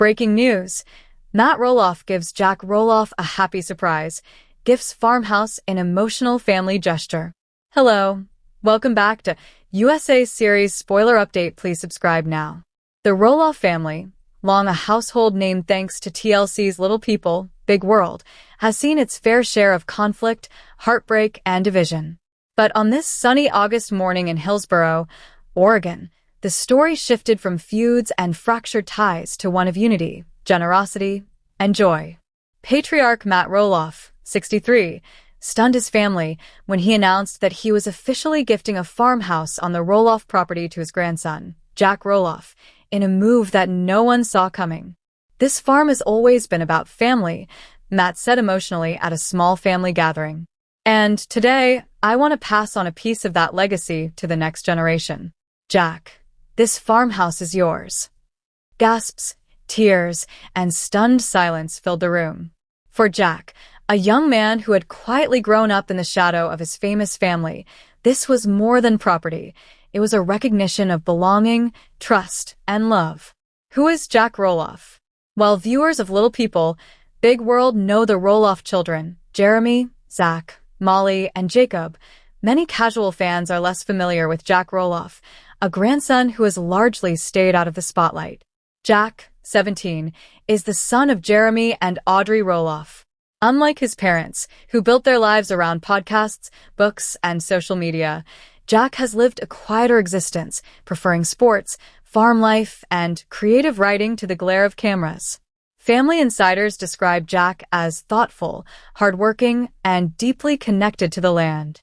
Breaking news. Matt Roloff gives Jack Roloff a happy surprise, gifts Farmhouse an emotional family gesture. Hello. Welcome back to USA Series Spoiler Update. Please subscribe now. The Roloff family, long a household name thanks to TLC's Little People, Big World, has seen its fair share of conflict, heartbreak, and division. But on this sunny August morning in Hillsboro, Oregon, the story shifted from feuds and fractured ties to one of unity, generosity, and joy. Patriarch Matt Roloff, 63, stunned his family when he announced that he was officially gifting a farmhouse on the Roloff property to his grandson, Jack Roloff, in a move that no one saw coming. "This farm has always been about family," Matt said emotionally at a small family gathering. "And today, I want to pass on a piece of that legacy to the next generation. Jack, this farmhouse is yours." Gasps, tears, and stunned silence filled the room. For Jack, a young man who had quietly grown up in the shadow of his famous family, this was more than property. It was a recognition of belonging, trust, and love. Who is Jack Roloff? While viewers of Little People, Big World know the Roloff children, Jeremy, Zach, Molly, and Jacob, many casual fans are less familiar with Jack Roloff, a grandson who has largely stayed out of the spotlight. Jack, 17, is the son of Jeremy and Audrey Roloff. Unlike his parents, who built their lives around podcasts, books, and social media, Jack has lived a quieter existence, preferring sports, farm life, and creative writing to the glare of cameras. Family insiders describe Jack as thoughtful, hardworking, and deeply connected to the land.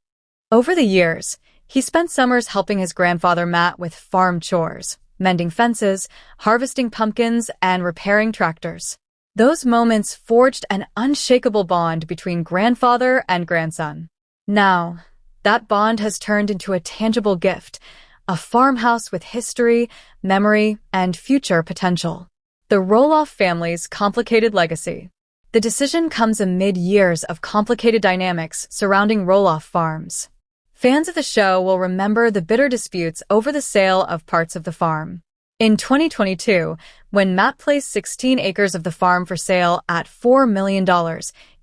Over the years, he spent summers helping his grandfather Matt with farm chores, mending fences, harvesting pumpkins, and repairing tractors. Those moments forged an unshakable bond between grandfather and grandson. Now, that bond has turned into a tangible gift, a farmhouse with history, memory, and future potential. The Roloff family's complicated legacy. The decision comes amid years of complicated dynamics surrounding Roloff farms. Fans of the show will remember the bitter disputes over the sale of parts of the farm. In 2022, when Matt placed 16 acres of the farm for sale at $4 million,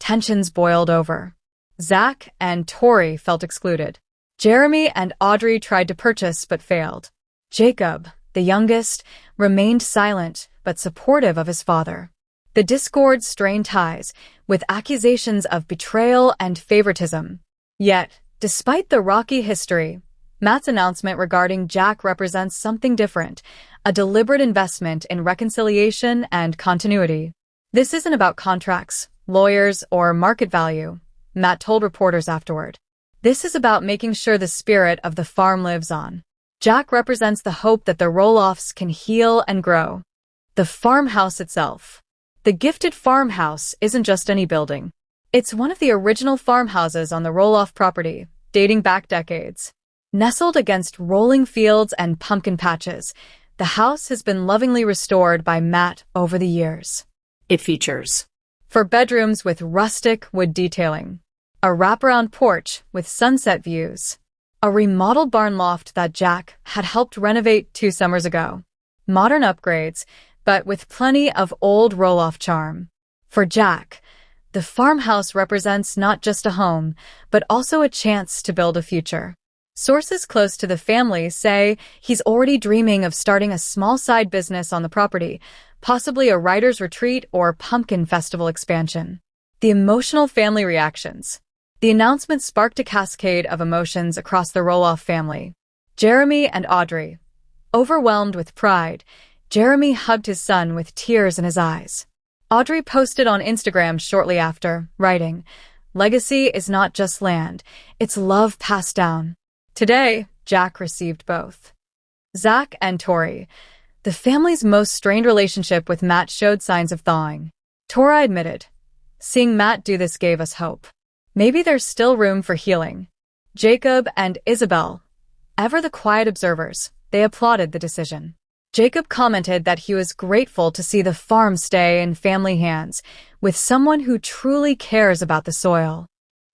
tensions boiled over. Zach and Tori felt excluded. Jeremy and Audrey tried to purchase but failed. Jacob, the youngest, remained silent but supportive of his father. The discord strained ties, with accusations of betrayal and favoritism. Yet, despite the rocky history, Matt's announcement regarding Jack represents something different, a deliberate investment in reconciliation and continuity. "This isn't about contracts, lawyers, or market value," Matt told reporters afterward. "This is about making sure the spirit of the farm lives on." Jack represents the hope that the Roloffs can heal and grow. The farmhouse itself. The gifted farmhouse isn't just any building. It's one of the original farmhouses on the Roloff property, dating back decades. Nestled against rolling fields and pumpkin patches, the house has been lovingly restored by Matt over the years. It features 4 bedrooms with rustic wood detailing, a wraparound porch with sunset views, a remodeled barn loft that Jack had helped renovate 2 summers ago, modern upgrades, but with plenty of old Roloff charm. For Jack, the farmhouse represents not just a home, but also a chance to build a future. Sources close to the family say he's already dreaming of starting a small side business on the property, possibly a writer's retreat or pumpkin festival expansion. The emotional family reactions. The announcement sparked a cascade of emotions across the Roloff family. Jeremy and Audrey. Overwhelmed with pride, Jeremy hugged his son with tears in his eyes. Audrey posted on Instagram shortly after, writing, "Legacy is not just land, it's love passed down." Today, Jack received both. Zach and Tori. The family's most strained relationship with Matt showed signs of thawing. Tori admitted, "Seeing Matt do this gave us hope. Maybe there's still room for healing." Jacob and Isabel. Ever the quiet observers, they applauded the decision. Jacob commented that he was grateful to see the farm stay in family hands, with someone who truly cares about the soil.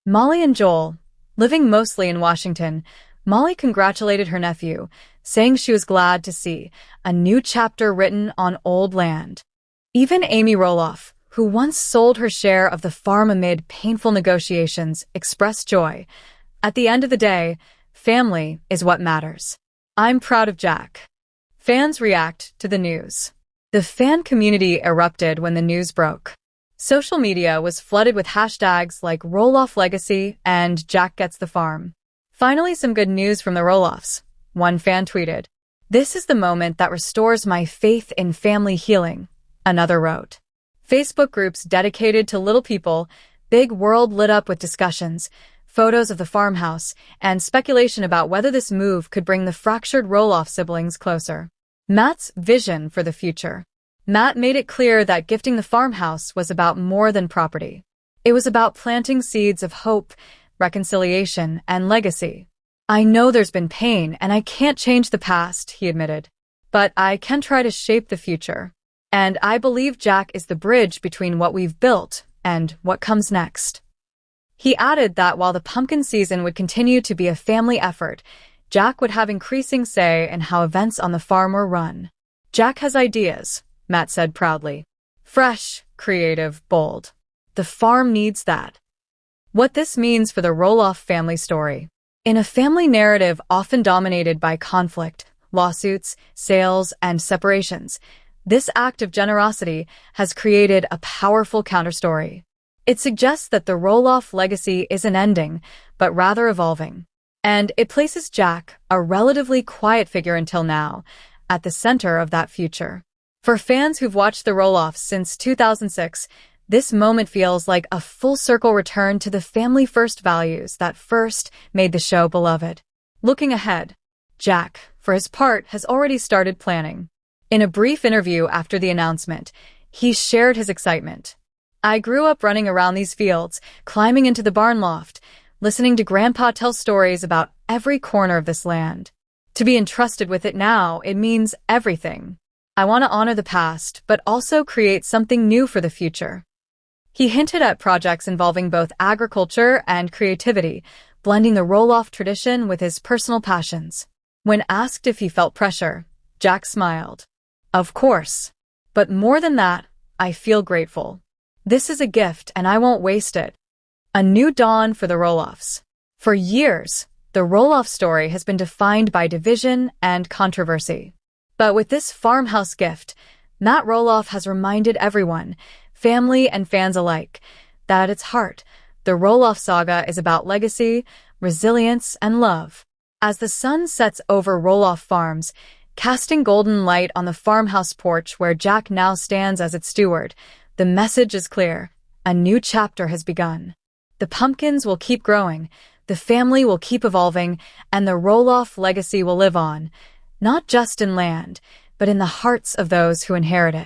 Molly and Joel. Living mostly in Washington, Molly congratulated her nephew, saying she was glad to see a new chapter written on old land. Even Amy Roloff, who once sold her share of the farm amid painful negotiations, expressed joy. At the end of the day, family is what matters. I'm proud of Jack. Fans react to the news. The fan community erupted when the news broke. Social media was flooded with hashtags like Roloff Legacy and Jack Gets the Farm. Finally, some good news from the Roloffs. One fan tweeted, "This is the moment that restores my faith in family healing." Another wrote. Facebook groups dedicated to little people, big world lit up with discussions, photos of the farmhouse, and speculation about whether this move could bring the fractured Roloff siblings closer. Matt's vision for the future. Matt made it clear that gifting the farmhouse was about more than property. It was about planting seeds of hope, reconciliation, and legacy. "I know there's been pain, and I can't change the past," he admitted. "But I can try to shape the future. And I believe Jack is the bridge between what we've built and what comes next." He added that while the pumpkin season would continue to be a family effort, Jack would have increasing say in how events on the farm were run. "Jack has ideas," Matt said proudly. "Fresh, creative, bold. The farm needs that." What this means for the Roloff family story. In a family narrative often dominated by conflict, lawsuits, sales, and separations, this act of generosity has created a powerful counterstory. It suggests that the Roloff legacy isn't ending, but rather evolving. And it places Jack, a relatively quiet figure until now, at the center of that future. For fans who've watched the Roloffs since 2006, this moment feels like a full-circle return to the family-first values that first made the show beloved. Looking ahead, Jack, for his part, has already started planning. In a brief interview after the announcement, he shared his excitement. "I grew up running around these fields, climbing into the barn loft, listening to Grandpa tell stories about every corner of this land. To be entrusted with it now, it means everything. I want to honor the past, but also create something new for the future." He hinted at projects involving both agriculture and creativity, blending the Roloff tradition with his personal passions. When asked if he felt pressure, Jack smiled. "Of course. But more than that, I feel grateful. This is a gift and I won't waste it." A new dawn for the Roloffs. For years, the Roloff story has been defined by division and controversy. But with this farmhouse gift, Matt Roloff has reminded everyone, family and fans alike, that at its heart, the Roloff saga is about legacy, resilience, and love. As the sun sets over Roloff Farms, casting golden light on the farmhouse porch where Jack now stands as its steward, the message is clear. A new chapter has begun. The pumpkins will keep growing, the family will keep evolving, and the Roloff legacy will live on, not just in land, but in the hearts of those who inherit it.